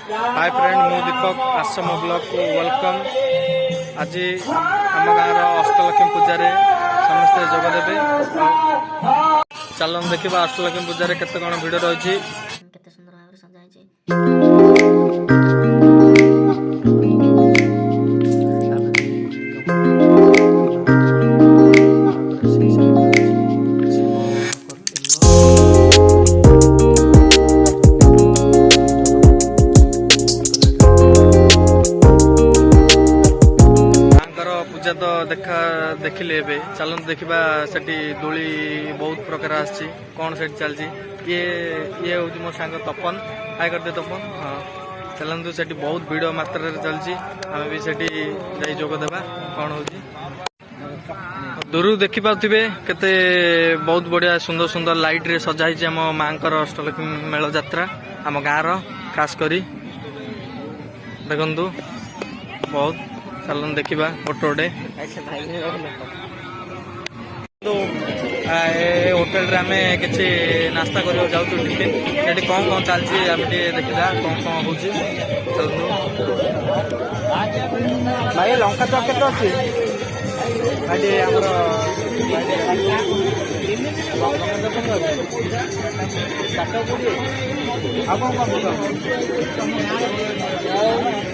Hi friend मु दीपक आश्रम blog को वेलकम। आज आम गाँव अष्टलक्ष्मी पूजा समस्ते जोगदेवे। चलन देखा अष्टलक्ष्मी पूजा केते कौन भिड़ रही। पूजा तो देखिले एबे चलन देखा सेठी दोली बहुत प्रकार आसी कौन से चलती ये हूँ मो सांग तपन हाय करते तपन। हाँ चलतु सेठी बहुत भिड़ मात्रा चलती आम भी सेठी जाई जोगदेवा कौन हो दूर देखी पाथे केते बहुत बढ़िया सुंदर सुंदर लाइट रे सजाई आम माँ अष्टलक्ष्मी मेल यात्रा आम गाँव खास करी देखु बहुत चलन देखा गोटे गोटे होटेल रे आमे किसी नास्ता कर जाऊँ टिफिन से कौन कौन चलती आम देखा कौन कौन हो भाई लंका चौक के अच्छी भाई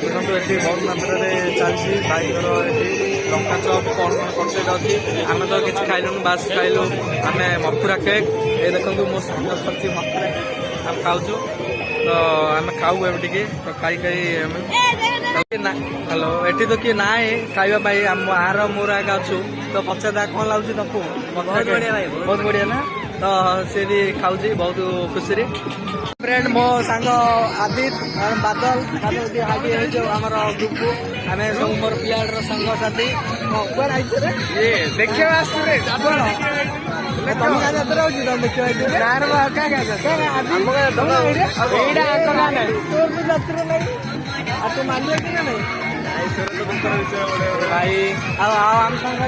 देखो ये बहुत मात्रा चलती भाई लंका चौक कौन कौन कटलेट अच्छी आम तो किसी खाइलुन बास खाइलु आम मथुरा केक ये देखो मो साथी मथुरा आम खाऊ तो आम खाऊ ए तो खाई हेलो एटी तो किए ना खावाई आम आर मोर आगे अच्छु तो पचार कौन लगुच तुमको बहुत बढ़िया ना तो सी भी खाऊ बहुत खुशी फ्रेंड मो सांग आदित्य बादल आमर ग्रुप को आम सब मोर प्लेयर सांग साथी देखा भाई आम सांग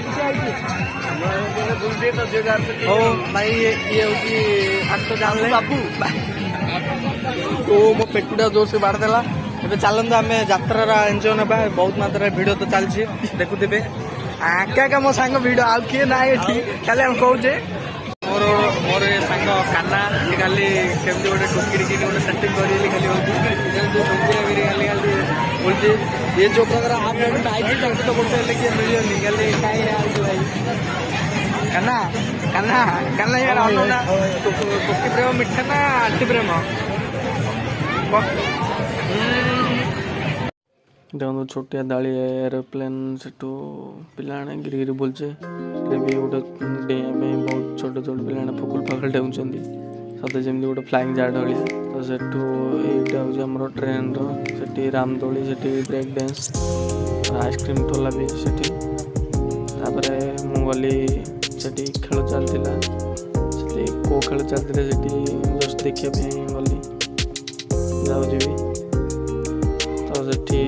हो भाई ये हूँ तो जान बाबू तो मो पेटुटा जोर से बाढ़देला ए चलते आम यात्रा एंजॉय ना बहुत मात्रा भिड़ तो चलती देखुवे आका मो सांग भिड़ आउ किए ना खाली आम कहे मोर मोर सांग काना खाली केमती गोटे टोकरी गोटे सेटिंग कर खाली होगी खाली बोलती ये जो प्रकार आप आई तो गोटे किए मिलनी खाली कहीं भाई काना काना काना यार टोकी प्रेम मिठा ना आंटी प्रेम देखो छोटिया दाड़ी एरोप्लेन से पिला गिरी गिरी बोलचे भी गोटे डेम बहुत छोट छोट पिला फुकुल फाकुल डेऊँ सते जमी गोटे फ्लाइंग जाट भाया तो सेठू यहाँ हूँ ट्रेन री रामदोली से ब्रेक डांस आइसक्रीम टोला भी सेठी मु गली से खेल चलता को खेल चलते जस्ट देखा गली जाऊँ तो सेठी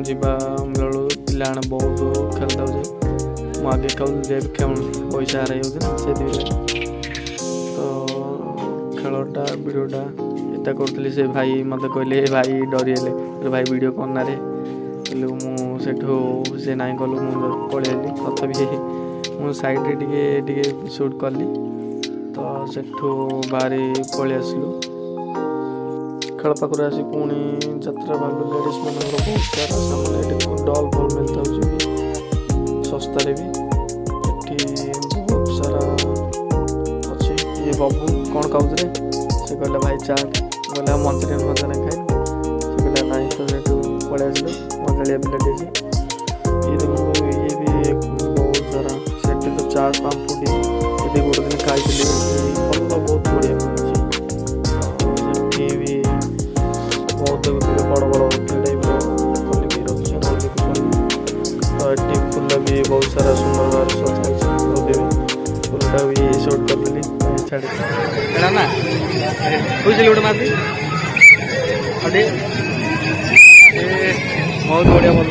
जीवा बेलू पिला बहुत खेलता मुझे आगे खेल पैसा हर से तो खेलटा वीडियोटा इतना करी से भाई मत कहले भाई डरीगले भाई वीडियो करना रे मुझे से ना कलु मुझे पलैली तथापि मु साइड टे सुट कली तो सेठू बाहरी पलि आसलु खेल पाखर आसी पुणी यात्रा भालु लेडीज मान बहुत सारा सामान डल फल मिलता भी सस्तार भी बहुत सारा अच्छे ये बबू कौन खाऊ रे से कहला भाई चाट गला मंचूरियन मजाने खाए से कहला ना तो सेठू पलि आसलु मजालिया पिलाटे ये देखो ये भी बहुत सारा सेठी तो चाट पाम्पुड़ी ये गोटे दिन खाई फल बहुत बढ़िया बहुत बड़ बड़ होटल टाइप तो ये फुल भी बहुत सारा सुंदर सजाई फुलटा भी शूट करदेली छाड़ ना बुझे गोटे मार बहुत बढ़िया बोल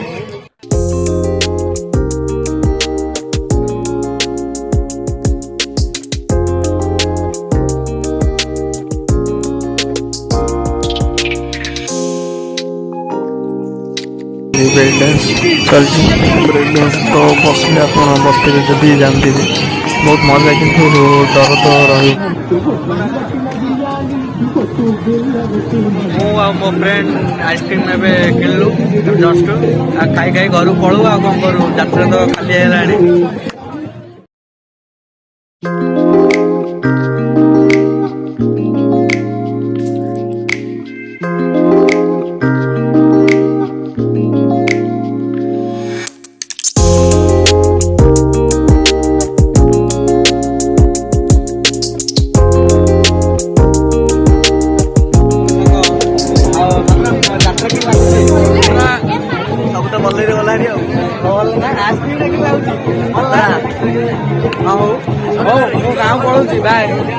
ये ब्रेक डांस चलती ब्रेक डांस तो बसले आप बसते जदि जानते बहुत मजा किंतु डर तो रही मो फ्रेंड आइसक्रीम एवं किणलु जस्ट खाई खाई घर पलू आ कौन करूँ यात्रा तो खाली है सब तो भल गलानी गाँव पलौची बाय।